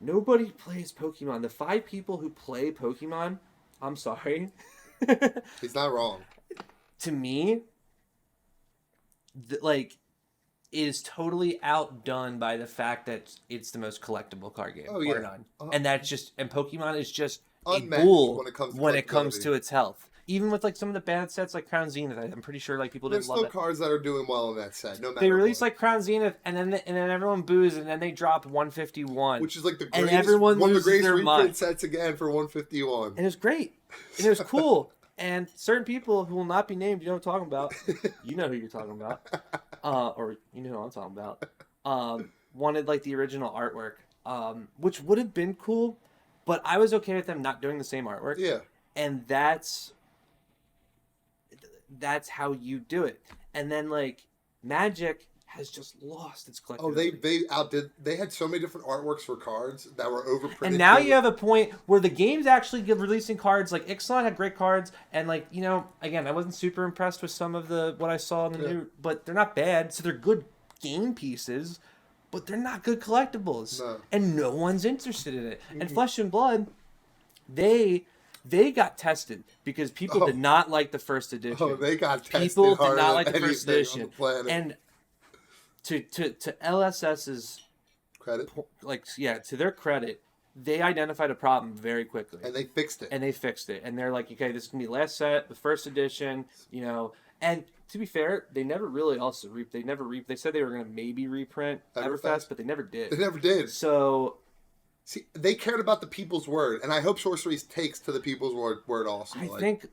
nobody plays Pokemon. The 5 people who play Pokemon, I'm sorry. He's not wrong. To me, is totally outdone by the fact that it's the most collectible card game. Oh, yeah. Or none. And Pokemon is just unmatched a bull when it comes to its health. Even with like some of the bad sets like Crown Zenith, I'm pretty sure like people didn't love it. There's still cards that are doing well in that set, no matter They release like Crown Zenith, and then everyone boos, and then they drop 151, which is like the greatest, and everyone one of the greatest reprint mind. sets again for 151. And it was great, and it was cool. And certain people who will not be named, you know what I'm talking about. You know who you're talking about, or you know who I'm talking about. Wanted like the original artwork, which would have been cool, But I was okay with them not doing the same artwork. Yeah. And that's how you do it. And then like Magic has just lost its collectibility. Oh, they had so many different artworks for cards that were overprinted. And now you have a point where the game's actually releasing cards. Like Ixalan had great cards, and like again, I wasn't super impressed with some of what I saw in the new, but they're not bad. So they're good game pieces, but they're not good collectibles, and no one's interested in it. And Flesh and Blood, they got tested because people did not like the first edition. Oh, they got tested. People did not like the first edition, and to LSS's credit, to their credit, they identified a problem very quickly, and they fixed it. And they're like, okay, this is gonna be the last set, the first edition, And to be fair, they never really They said they were gonna maybe reprint Everfest, but they never did. They never did. So, see, they cared about the people's word, and I hope Sorcery takes to the people's word also. I think.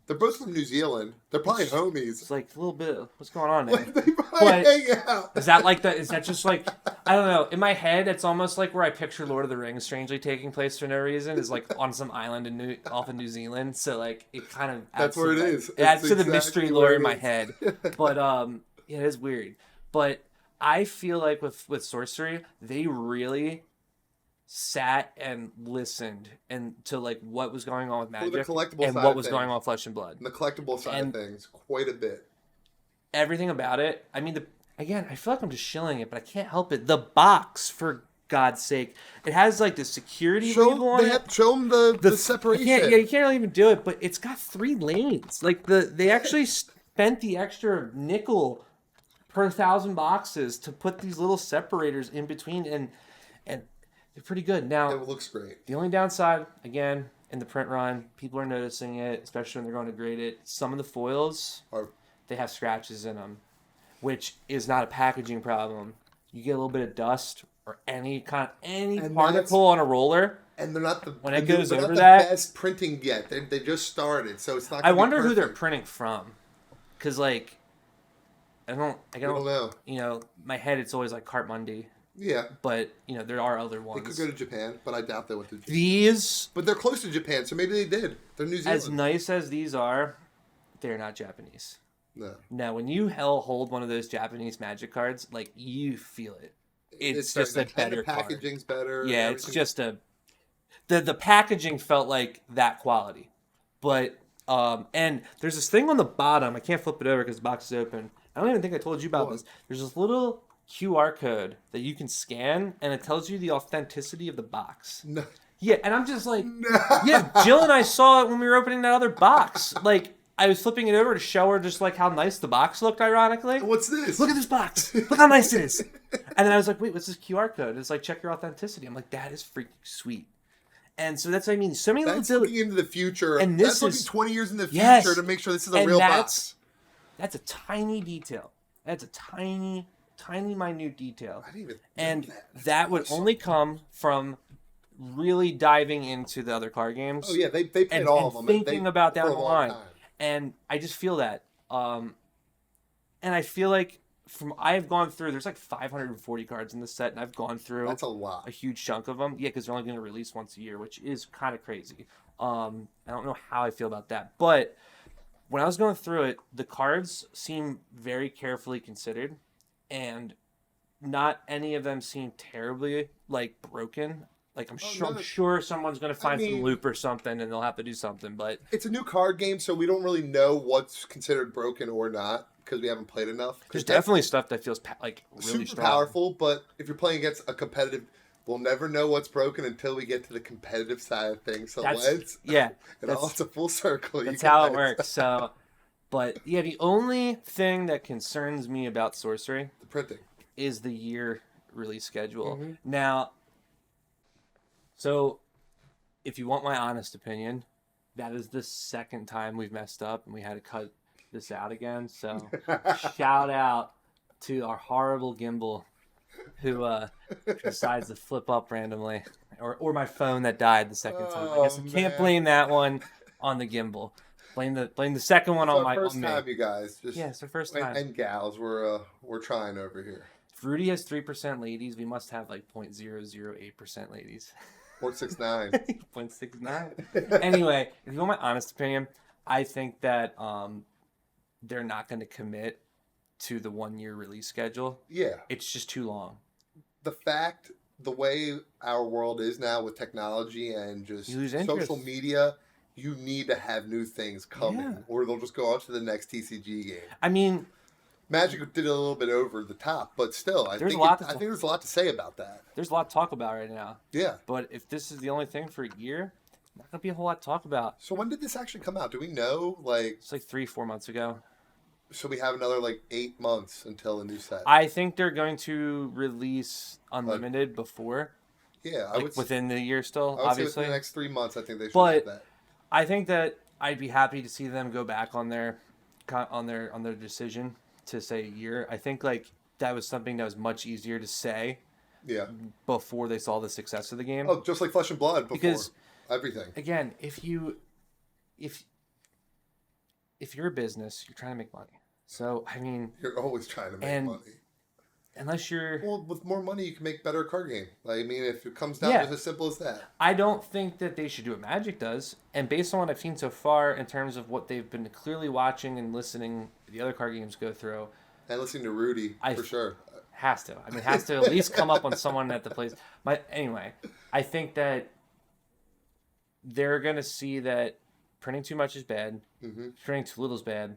They're both from New Zealand. They're probably homies. It's like a little bit. What's going on there? They probably hang out. Is that like Is that just like? I don't know. In my head, it's almost like where I picture Lord of the Rings strangely taking place for no reason. Is like on some island off in New Zealand. So like it kind of that's where it is. It adds to the mystery lore in my head. But yeah, it is weird. But I feel like with Sorcery, they really sat and listened to like what was going on with Magic and what was going on with Flesh and Blood. And the collectible side of things, quite a bit. Everything about it. I mean, again, I feel like I'm just shilling it, but I can't help it. The box, for God's sake, it has like the security label on it. Show them the separation. You can't really even do it, but it's got 3 lanes. Like they actually spent the extra nickel per 1,000 boxes to put these little separators in between, and they're pretty good. Now, it looks great. The only downside, again, in the print run, people are noticing it, especially when they're going to grade it. Some of the foils, they have scratches in them, which is not a packaging problem. You get a little bit of dust or any particle on a roller, and they're not the best printing yet. They just started, so it's not. I wonder who they're printing from, because like I don't know. My head, it's always like Cart Mundi. Yeah. But, there are other ones. They could go to Japan, but I doubt they went to Japan. But they're close to Japan, so maybe they did. They're New Zealand. As nice as these are, they're not Japanese. No. Now, when you hold one of those Japanese Magic cards, like, you feel it. It's just a better card. The packaging's better. Yeah, it's just the packaging felt like that quality. But, and there's this thing on the bottom. I can't flip it over because the box is open. I don't even think I told you about this. There's this little QR code that you can scan, and it tells you the authenticity of the box. No. Yeah, and I'm just like, yeah, Jill and I saw it when we were opening that other box. Like, I was flipping it over to show her just like how nice the box looked, ironically. What's this? Look at this box. Look how nice it is. And then I was like, wait, what's this QR code? It's like, check your authenticity. I'm like, that is freaking sweet. And so that's what I mean. So many that's little... looking into the future. And that's looking 20 years in the future to make sure this is a real box. That's a tiny detail. That's a tiny minute detail. I didn't even and that would only come from really diving into the other card games. Oh yeah, they played all of them. Thinking about down the line. And I just feel that. And I feel like I've gone through, there's like 540 cards in this set, and I've gone through that's a lot. A huge chunk of them. Yeah, because they're only going to release once a year, which is kind of crazy. I don't know how I feel about that. But when I was going through it, the cards seem very carefully considered. And not any of them seem terribly like broken. Like I'm sure someone's gonna find some loop or something, and they'll have to do something. But it's a new card game, so we don't really know what's considered broken or not because we haven't played enough. There's definitely stuff that feels like really super powerful, but if you're playing against a competitive, we'll never know what's broken until we get to the competitive side of things. So it's a full circle. That's how it works. So. But, yeah, the only thing that concerns me about Sorcery... the printing. ...is the year release schedule. Mm-hmm. Now, so, if you want my honest opinion, that is the second time we've messed up and we had to cut this out again. So, shout out to our horrible gimbal who decides to flip up randomly. Or my phone that died the second time. I guess I can't blame that one on the gimbal. Blame the second one on my first time, you guys. It's our first time. And gals, we're trying over here. If Rudy has 3% ladies, we must have like 0.008% ladies. 0.69. 0.69. Anyway, if you want my honest opinion, I think that they're not going to commit to the 1 year release schedule. Yeah. It's just too long. The way our world is now with technology and just social media, you need to have new things coming, or they'll just go on to the next TCG game. I mean, Magic did it a little bit over the top, but still, I think there's a lot to say about that. There's a lot to talk about right now. Yeah. But if this is the only thing for a year, not going to be a whole lot to talk about. So when did this actually come out? Do we know? It's like 3-4 months ago. So we have another 8 months until a new set. I think they're going to release Unlimited before. Yeah, within the year still, I would obviously. Say within the next 3 months, I think they should do that. I think that I'd be happy to see them go back on their decision to say a year. I think that was something that was much easier to say. Yeah. Before they saw the success of the game. Oh, just like Flesh and Blood before. Because everything. Again, if you're a business, you're trying to make money. So I mean, you're always trying to make money. Unless you're with more money, you can make better card game. I mean, if it comes down to as simple as that. I don't think that they should do what Magic does, and based on what I've seen so far, in terms of what they've been clearly watching and listening the other card games go through, and listening to Rudy for sure. Has to at least come up on someone at the place. Anyway, I think that they're gonna see that printing too much is bad, printing too little is bad.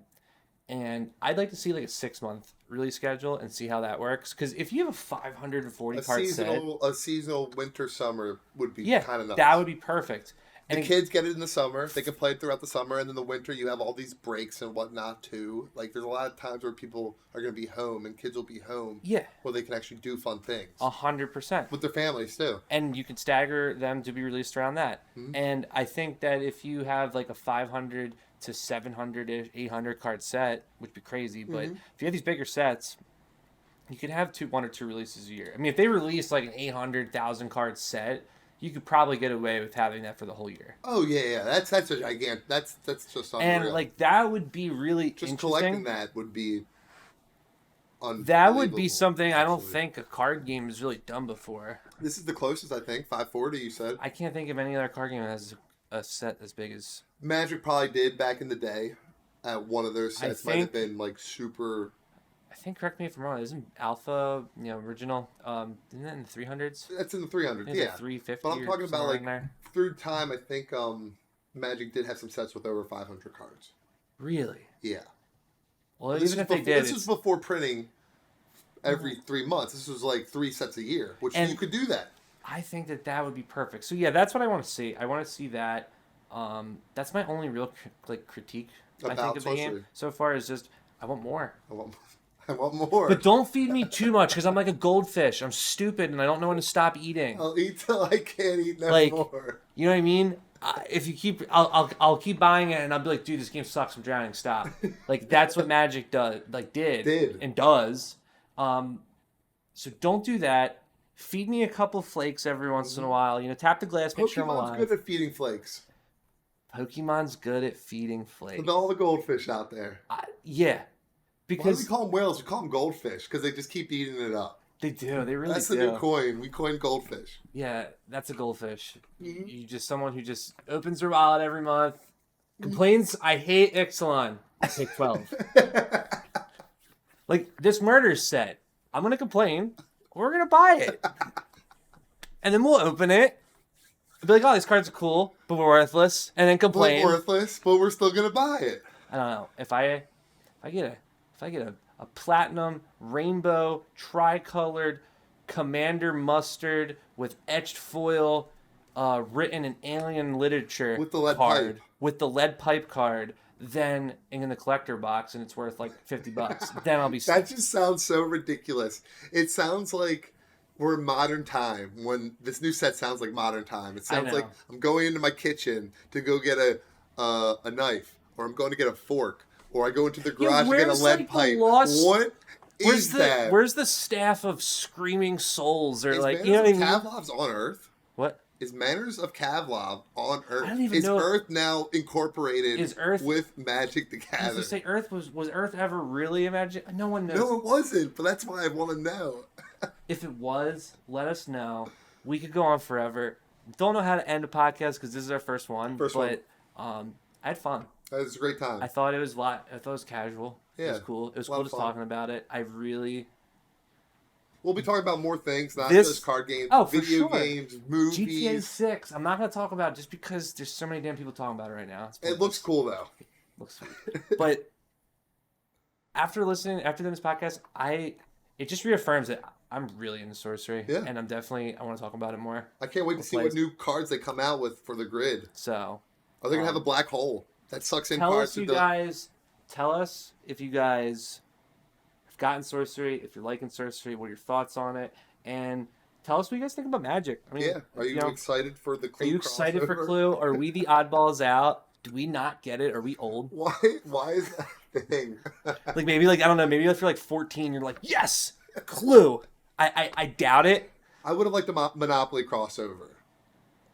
And I'd like to see a 6-month release schedule and see how that works. Because if you have a 540 card set, a seasonal winter summer would be kind of nice. That would be perfect. And the kids get it in the summer; they can play it throughout the summer, and then the winter you have all these breaks and whatnot too. There's a lot of times where people are going to be home and kids will be home. Yeah, where they can actually do fun things. 100% with their families too. And you can stagger them to be released around that. Mm-hmm. And I think that if you have a 500 to 700 800 card set, which would be crazy, but if you have these bigger sets, you could have 1 or 2 releases a year. I mean, if they release an 800,000 card set, you could probably get away with having that for the whole year. Oh yeah, that's a gigantic. That's just unreal. And that would be really just interesting. Collecting that would be. That would be something I don't think a card game has really done before. This is the closest, I think. 540, you said. I can't think of any other card game that has a set as big as Magic probably did back in the day. One of their sets might have been super. I think, correct me if I'm wrong, isn't Alpha, original, isn't that in the 300s? That's in the 300s, yeah. 350. But I'm talking about through time. I think Magic did have some sets with over 500 cards. Really? Yeah. Well, even if they did, this was before printing every 3 months. This was 3 sets a year, which you could do that. I think that would be perfect. So yeah, that's what I want to see. I want to see that. That's my only real critique I think of the game so far is just I want more. I want more. But don't feed me too much because I'm like a goldfish. I'm stupid and I don't know when to stop eating. I'll eat till I can't eat no more. You know what I mean? If you keep, I'll keep buying it and I'll be like, dude, this game sucks. I'm drowning. Stop. That's what Magic did and does. So don't do that. Feed me a couple flakes every once in a while. Tap the glass, make sure I'm alive. Pokemon's good at feeding flakes. Pokemon's good at feeding flakes. With all the goldfish out there. Yeah. Because why do we call them whales? We call them goldfish because they just keep eating it up. They do. They really do. That's the new coin. We coined goldfish. Yeah, that's a goldfish. Mm-hmm. You just someone who just opens their wallet every month, complains, I hate Ixalan. I take 12. This murder set. I'm going to complain. We're going to buy it. And then we'll open it. Be like, oh, these cards are cool, but we're worthless. And then complain. We're worthless, but we're still going to buy it. I don't know. If I get a platinum, rainbow, tricolored, commander mustard with etched foil, written in alien literature with the lead card, pipe. With the lead pipe card, then in the collector box, and it's worth $50. Then I'll be. That just sounds so ridiculous. It sounds like we're in modern time. When this new set sounds like modern time, it sounds like I'm going into my kitchen to go get a knife, or I'm going to get a fork. Or I go into the garage and get a lead pipe. What is that? Where's the staff of Screaming Souls? Or is you know what I mean? Kavlov's on Earth? What? Is Manners of Kavlov on Earth? I don't even know. Is Earth now incorporated with Magic the Gathering? I was going to say, was Earth ever really a Magic? No one knows. No, it wasn't. But that's why I want to know. If it was, let us know. We could go on forever. don't know how to end a podcast because this is our first one. I had fun. It was a great time. I thought it was casual. Yeah, it was cool. It was cool just talking about it. We'll be talking about more things, not just card games, video games, movies. GTA 6. I'm not going to talk about it just because there's so many damn people talking about it right now. It looks cool, though. Looks sweet. But after doing this podcast, it just reaffirms that I'm really into Sorcery. Yeah. And I want to talk about it more. I can't wait to see what new cards they come out with for the grid. So. Are they going to have a black hole that sucks in cards? Tell us if you guys have gotten Sorcery, if you're liking Sorcery, what are your thoughts on it, and tell us what you guys think about Magic. I mean, are you excited for the Clue? Are you excited for Clue? Are we the oddballs out? Do we not get it? Are we old? Why is that a thing? maybe I don't know. Maybe if you're 14, you're like, yes, Clue. I doubt it. I would have liked the Monopoly crossover.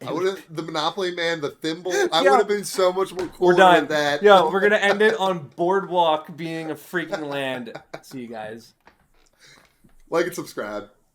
The Monopoly Man, the thimble. I would have been so much more cool with that. Yo, we're gonna end it on Boardwalk being a freaking land. See you guys. Like and subscribe.